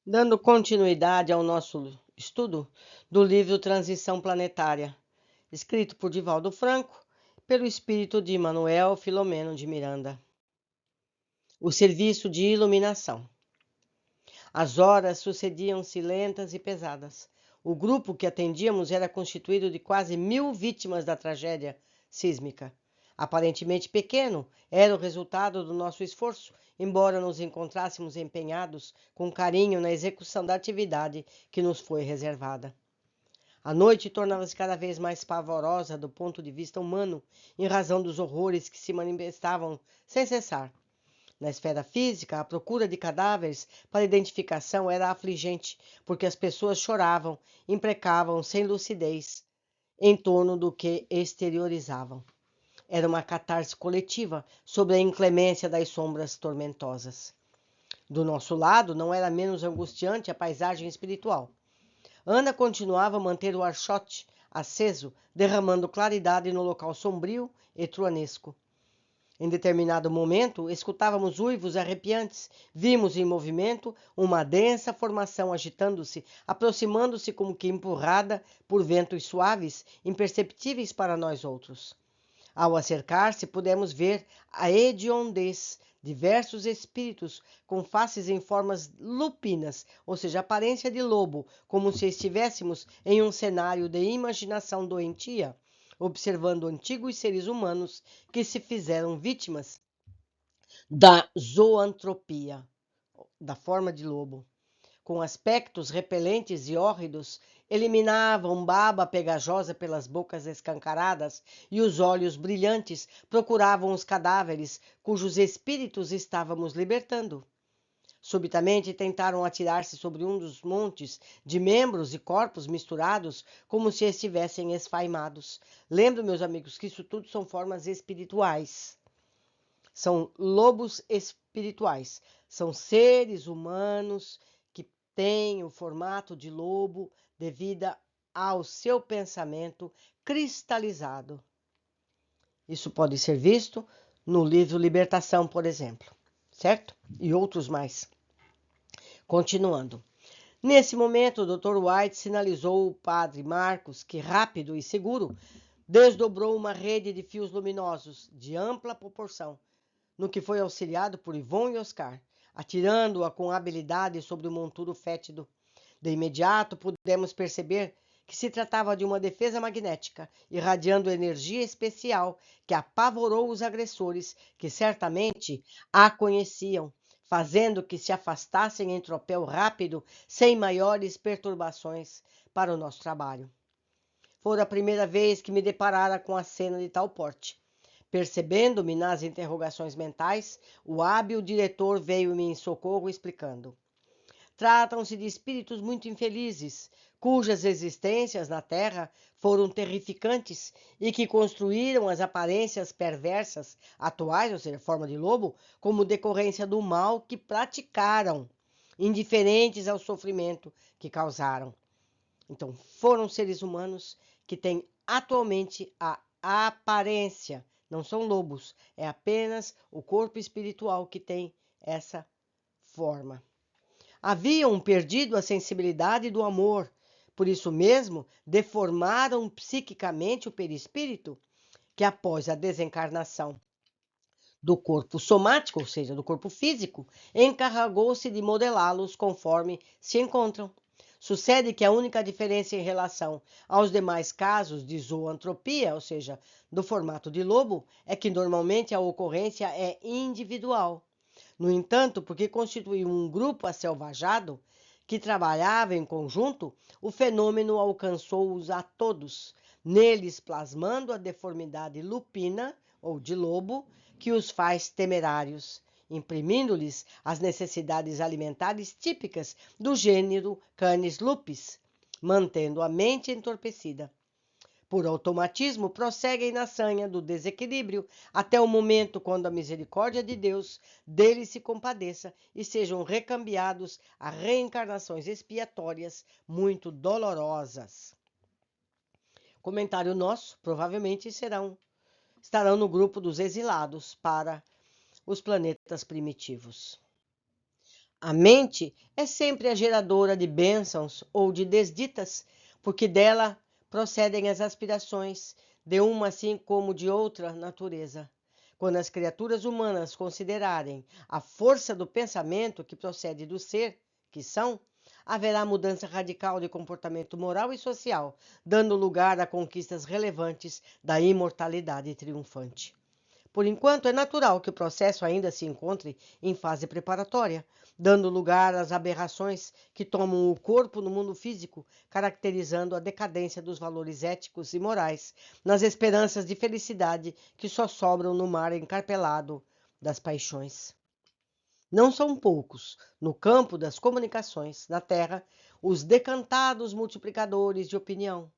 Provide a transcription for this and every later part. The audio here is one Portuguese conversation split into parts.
Dando continuidade ao nosso estudo do livro Transição Planetária, escrito por Divaldo Franco, pelo espírito de Manuel Filomeno de Miranda. O serviço de iluminação. As horas sucediam-se lentas e pesadas. O grupo que atendíamos era constituído de quase 1000 vítimas da tragédia sísmica. Aparentemente pequeno, era o resultado do nosso esforço, embora nos encontrássemos empenhados com carinho na execução da atividade que nos foi reservada. A noite tornava-se cada vez mais pavorosa do ponto de vista humano, em razão dos horrores que se manifestavam sem cessar. Na esfera física, a procura de cadáveres para identificação era afligente, porque as pessoas choravam, imprecavam sem lucidez em torno do que exteriorizavam. Era uma catarse coletiva sobre a inclemência das sombras tormentosas. Do nosso lado, não era menos angustiante a paisagem espiritual. Ana continuava a manter o archote aceso, derramando claridade no local sombrio e truanesco. Em determinado momento, escutávamos uivos arrepiantes. Vimos em movimento uma densa formação agitando-se, aproximando-se como que empurrada por ventos suaves, imperceptíveis para nós outros. Ao acercar-se, pudemos ver a hediondez, diversos espíritos com faces em formas lupinas, ou seja, aparência de lobo, como se estivéssemos em um cenário de imaginação doentia, observando antigos seres humanos que se fizeram vítimas da zoantropia, da forma de lobo. Com aspectos repelentes e hórridos, eliminavam baba pegajosa pelas bocas escancaradas e os olhos brilhantes procuravam os cadáveres cujos espíritos estávamos libertando. Subitamente tentaram atirar-se sobre um dos montes de membros e corpos misturados, como se estivessem esfaimados. Lembro, meus amigos, que isso tudo são formas espirituais. São lobos espirituais. São seres humanos que têm o formato de lobo devido ao seu pensamento cristalizado. Isso pode ser visto no livro Libertação, por exemplo, certo? E outros mais. Continuando. Nesse momento, o Dr. White sinalizou ao padre Marcos que, rápido e seguro, desdobrou uma rede de fios luminosos de ampla proporção, no que foi auxiliado por Ivone e Oscar, atirando-a com habilidade sobre o monturo fétido. De imediato, pudemos perceber que se tratava de uma defesa magnética, irradiando energia especial que apavorou os agressores, que certamente a conheciam, fazendo que se afastassem em tropel rápido, sem maiores perturbações para o nosso trabalho. Fora a primeira vez que me deparara com a cena de tal porte. Percebendo-me nas interrogações mentais, o hábil diretor veio-me em socorro explicando. Tratam-se de espíritos muito infelizes, cujas existências na Terra foram terrificantes e que construíram as aparências perversas atuais, ou seja, forma de lobo, como decorrência do mal que praticaram, indiferentes ao sofrimento que causaram. Então, foram seres humanos que têm atualmente a aparência, não são lobos, é apenas o corpo espiritual que tem essa forma. Haviam perdido a sensibilidade do amor, por isso mesmo deformaram psiquicamente o perispírito, que após a desencarnação do corpo somático, ou seja, do corpo físico, encarregou-se de modelá-los conforme se encontram. Sucede que a única diferença em relação aos demais casos de zoantropia, ou seja, do formato de lobo, é que normalmente a ocorrência é individual. No entanto, porque constitui um grupo aselvajado que trabalhava em conjunto, o fenômeno alcançou-os a todos, neles plasmando a deformidade lupina, ou de lobo, que os faz temerários, imprimindo-lhes as necessidades alimentares típicas do gênero Canis lupus, mantendo a mente entorpecida. Por automatismo, prosseguem na sanha do desequilíbrio até o momento quando a misericórdia de Deus deles se compadeça e sejam recambiados a reencarnações expiatórias muito dolorosas. Comentário nosso, provavelmente estarão no grupo dos exilados para os planetas primitivos. A mente é sempre a geradora de bênçãos ou de desditas, porque dela procedem as aspirações, de uma assim como de outra natureza. Quando as criaturas humanas considerarem a força do pensamento que procede do ser, que são, haverá mudança radical de comportamento moral e social, dando lugar a conquistas relevantes da imortalidade triunfante. Por enquanto, é natural que o processo ainda se encontre em fase preparatória, dando lugar às aberrações que tomam o corpo no mundo físico, caracterizando a decadência dos valores éticos e morais, nas esperanças de felicidade que só sobram no mar encarpelado das paixões. Não são poucos, no campo das comunicações, na Terra, os decantados multiplicadores de opinião,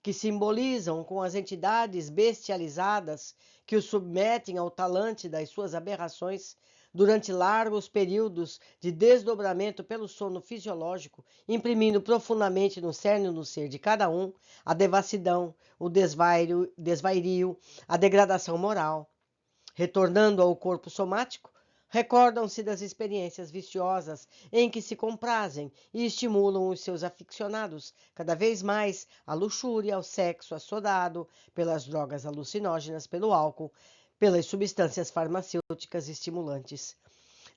que simbolizam com as entidades bestializadas que os submetem ao talante das suas aberrações durante largos períodos de desdobramento pelo sono fisiológico, imprimindo profundamente no cerne do ser de cada um a devassidão, o desvairio, a degradação moral. Retornando ao corpo somático, recordam-se das experiências viciosas em que se comprazem e estimulam os seus aficionados cada vez mais à luxúria, ao sexo assodado, pelas drogas alucinógenas, pelo álcool, pelas substâncias farmacêuticas estimulantes.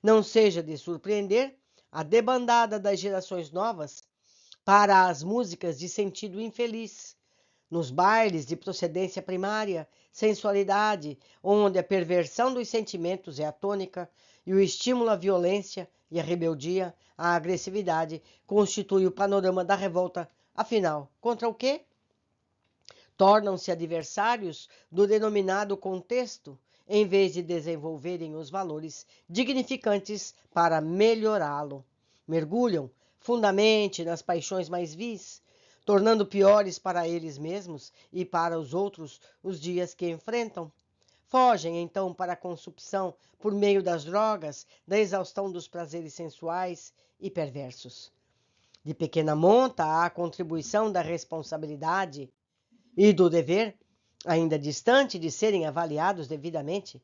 Não seja de surpreender a debandada das gerações novas para as músicas de sentido infeliz, nos bailes de procedência primária, sensualidade, onde a perversão dos sentimentos é a tônica e o estímulo à violência e à rebeldia, à agressividade, constitui o panorama da revolta. Afinal, contra o quê? Tornam-se adversários do denominado contexto, em vez de desenvolverem os valores dignificantes para melhorá-lo. Mergulham fundamente nas paixões mais vis, tornando piores para eles mesmos e para os outros os dias que enfrentam. Fogem então para a consumpção por meio das drogas, da exaustão dos prazeres sensuais e perversos. De pequena monta a contribuição da responsabilidade e do dever, ainda distante de serem avaliados devidamente.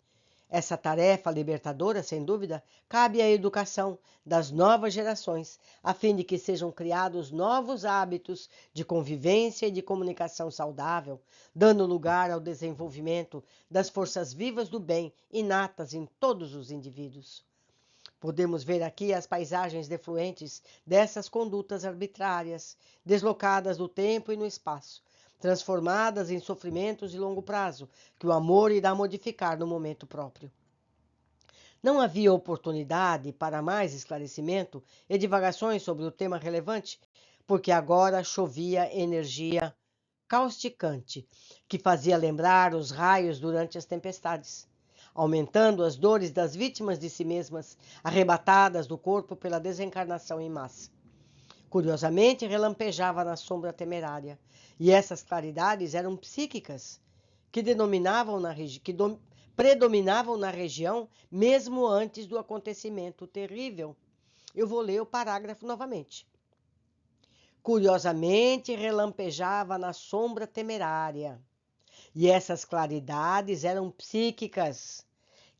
Essa tarefa libertadora, sem dúvida, cabe à educação das novas gerações, a fim de que sejam criados novos hábitos de convivência e de comunicação saudável, dando lugar ao desenvolvimento das forças vivas do bem inatas em todos os indivíduos. Podemos ver aqui as paisagens defluentes dessas condutas arbitrárias, deslocadas no tempo e no espaço, transformadas em sofrimentos de longo prazo, que o amor irá modificar no momento próprio. Não havia oportunidade para mais esclarecimento e divagações sobre o tema relevante, porque agora chovia energia causticante, que fazia lembrar os raios durante as tempestades, aumentando as dores das vítimas de si mesmas, arrebatadas do corpo pela desencarnação em massa. Curiosamente, relampejava na sombra temerária, e essas claridades eram psíquicas, que predominavam na região mesmo antes do acontecimento terrível. Eu vou ler o parágrafo novamente. Curiosamente, relampejava na sombra temerária, e essas claridades eram psíquicas,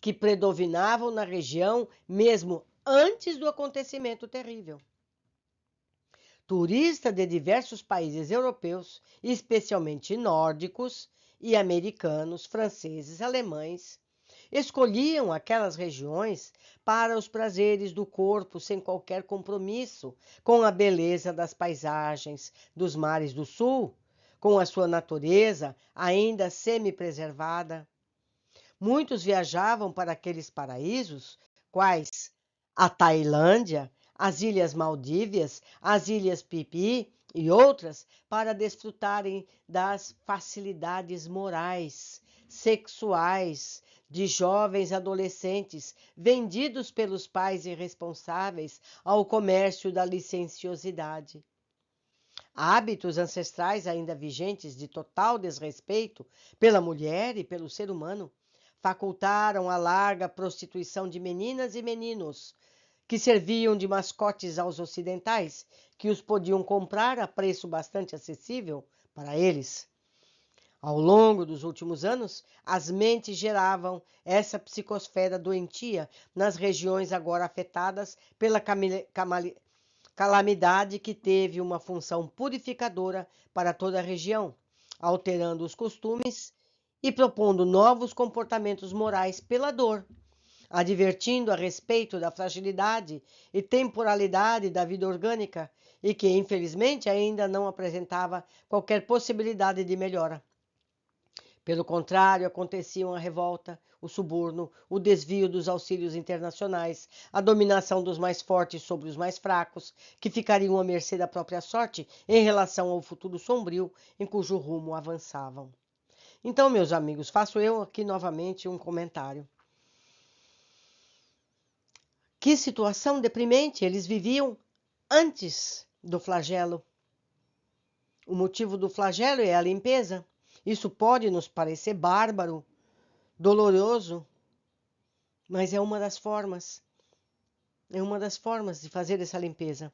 que predominavam na região mesmo antes do acontecimento terrível. Turistas de diversos países europeus, especialmente nórdicos e americanos, franceses, alemães, escolhiam aquelas regiões para os prazeres do corpo sem qualquer compromisso com a beleza das paisagens dos mares do sul, com a sua natureza ainda semi-preservada. Muitos viajavam para aqueles paraísos, quais a Tailândia, as Ilhas Maldívias, as Ilhas Pipi e outras, para desfrutarem das facilidades morais, sexuais, de jovens adolescentes vendidos pelos pais irresponsáveis ao comércio da licenciosidade. Hábitos ancestrais ainda vigentes de total desrespeito pela mulher e pelo ser humano facultaram a larga prostituição de meninas e meninos, que serviam de mascotes aos ocidentais, que os podiam comprar a preço bastante acessível para eles. Ao longo dos últimos anos, as mentes geravam essa psicosfera doentia nas regiões agora afetadas pela calamidade que teve uma função purificadora para toda a região, alterando os costumes e propondo novos comportamentos morais pela dor, advertindo a respeito da fragilidade e temporalidade da vida orgânica e que, infelizmente, ainda não apresentava qualquer possibilidade de melhora. Pelo contrário, aconteciam a revolta, o suborno, o desvio dos auxílios internacionais, a dominação dos mais fortes sobre os mais fracos, que ficariam à mercê da própria sorte em relação ao futuro sombrio em cujo rumo avançavam. Então, meus amigos, faço eu aqui novamente um comentário. Que situação deprimente eles viviam antes do flagelo. O motivo do flagelo é a limpeza. Isso pode nos parecer bárbaro, doloroso, mas é uma das formas. É uma das formas de fazer essa limpeza.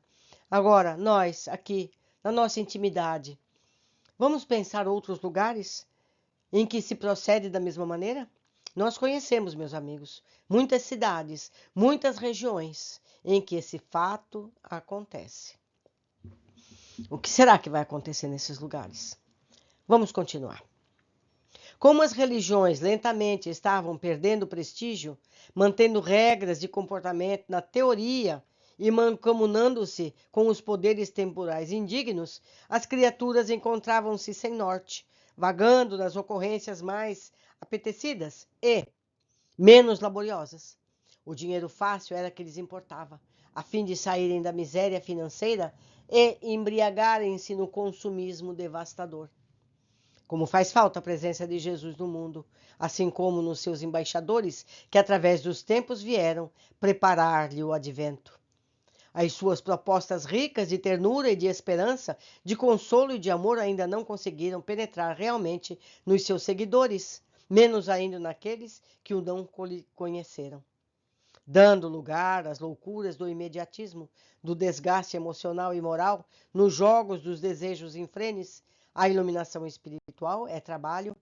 Agora, nós, aqui, na nossa intimidade, vamos pensar outros lugares em que se procede da mesma maneira? Nós conhecemos, meus amigos, muitas cidades, muitas regiões em que esse fato acontece. O que será que vai acontecer nesses lugares? Vamos continuar. Como as religiões lentamente estavam perdendo prestígio, mantendo regras de comportamento na teoria e mancomunando-se com os poderes temporais indignos, as criaturas encontravam-se sem norte, vagando nas ocorrências mais apetecidas e menos laboriosas. O dinheiro fácil era que lhes importava, a fim de saírem da miséria financeira e embriagarem-se no consumismo devastador. Como faz falta a presença de Jesus no mundo, assim como nos seus embaixadores, que através dos tempos vieram preparar-lhe o advento. As suas propostas ricas de ternura e de esperança, de consolo e de amor ainda não conseguiram penetrar realmente nos seus seguidores, menos ainda naqueles que o não conheceram. Dando lugar às loucuras do imediatismo, do desgaste emocional e moral, nos jogos dos desejos infrenes, a iluminação espiritual é trabalho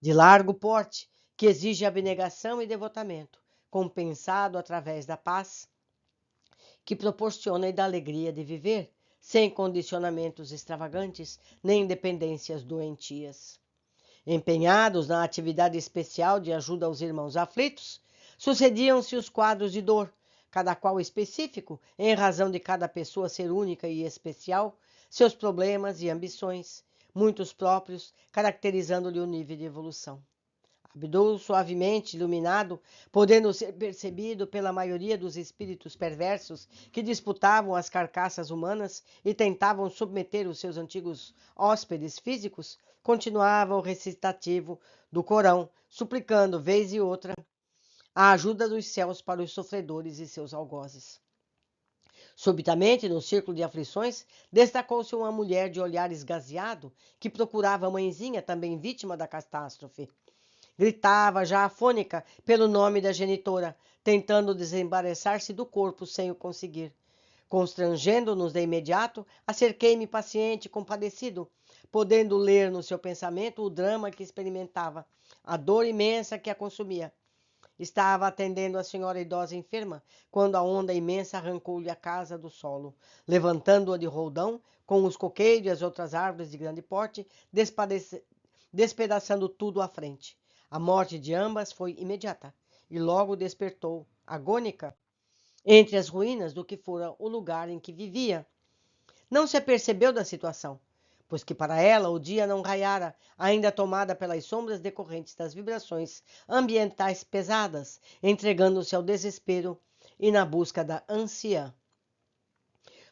de largo porte, que exige abnegação e devotamento, compensado através da paz, que proporciona e da alegria de viver, sem condicionamentos extravagantes, nem dependências doentias. Empenhados na atividade especial de ajuda aos irmãos aflitos, sucediam-se os quadros de dor, cada qual específico, em razão de cada pessoa ser única e especial, seus problemas e ambições, muitos próprios, caracterizando-lhe o nível de evolução. Abdul, suavemente iluminado, podendo ser percebido pela maioria dos espíritos perversos que disputavam as carcaças humanas e tentavam submeter os seus antigos hóspedes físicos, continuava o recitativo do Corão, suplicando, vez e outra, a ajuda dos céus para os sofredores e seus algozes. Subitamente, no círculo de aflições, destacou-se uma mulher de olhar esgazeado que procurava a mãezinha, também vítima da catástrofe. Gritava, já afônica, pelo nome da genitora, tentando desembaraçar-se do corpo sem o conseguir. Constrangendo-nos de imediato, acerquei-me paciente e compadecido, podendo ler no seu pensamento o drama que experimentava, a dor imensa que a consumia. Estava atendendo a senhora idosa enferma, quando a onda imensa arrancou-lhe a casa do solo, levantando-a de roldão, com os coqueiros e as outras árvores de grande porte, despedaçando tudo à frente. A morte de ambas foi imediata, e logo despertou, agônica, entre as ruínas do que fora o lugar em que vivia. Não se apercebeu da situação, pois que para ela o dia não raiara, ainda tomada pelas sombras decorrentes das vibrações ambientais pesadas, entregando-se ao desespero e na busca da anciã.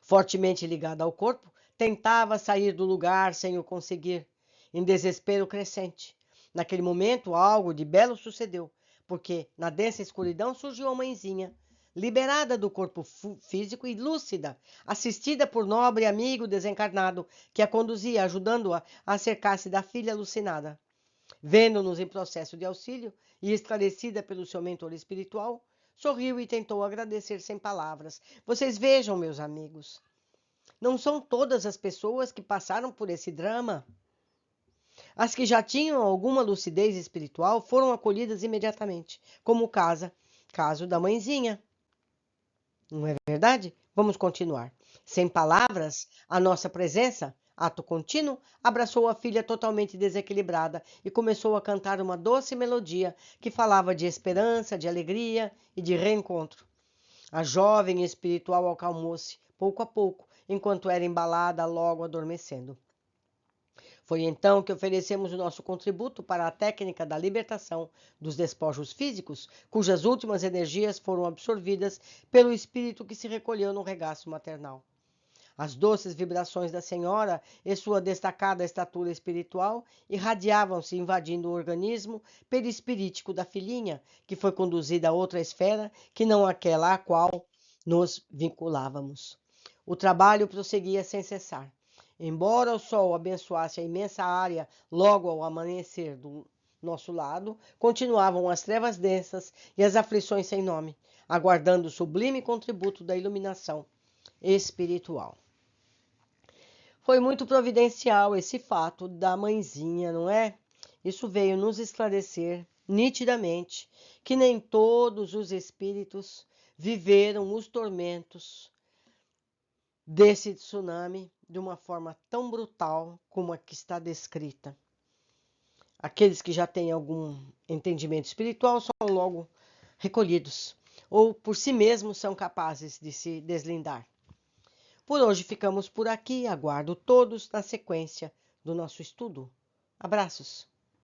Fortemente ligada ao corpo, tentava sair do lugar sem o conseguir, em desespero crescente. Naquele momento, algo de belo sucedeu, porque na densa escuridão surgiu a mãezinha, liberada do corpo físico e lúcida, assistida por nobre amigo desencarnado, que a conduzia, ajudando-a a acercar-se da filha alucinada. Vendo-nos em processo de auxílio e esclarecida pelo seu mentor espiritual, sorriu e tentou agradecer sem palavras. Vocês vejam, meus amigos, não são todas as pessoas que passaram por esse drama. As que já tinham alguma lucidez espiritual foram acolhidas imediatamente, como o caso da mãezinha. Não é verdade? Vamos continuar. Sem palavras, a nossa presença, ato contínuo, abraçou a filha totalmente desequilibrada e começou a cantar uma doce melodia que falava de esperança, de alegria e de reencontro. A jovem espiritual acalmou-se, pouco a pouco, enquanto era embalada, logo adormecendo. Foi então que oferecemos o nosso contributo para a técnica da libertação dos despojos físicos, cujas últimas energias foram absorvidas pelo espírito que se recolheu no regaço maternal. As doces vibrações da senhora e sua destacada estatura espiritual irradiavam-se, invadindo o organismo perispirítico da filhinha, que foi conduzida a outra esfera que não aquela à qual nos vinculávamos. O trabalho prosseguia sem cessar. Embora o sol abençoasse a imensa área logo ao amanhecer do nosso lado, continuavam as trevas densas e as aflições sem nome, aguardando o sublime contributo da iluminação espiritual. Foi muito providencial esse fato da mãezinha, não é? Isso veio nos esclarecer nitidamente que nem todos os espíritos viveram os tormentos desse tsunami de uma forma tão brutal como a que está descrita. Aqueles que já têm algum entendimento espiritual são logo recolhidos, ou por si mesmos são capazes de se deslindar. Por hoje ficamos por aqui. Aguardo todos na sequência do nosso estudo. Abraços!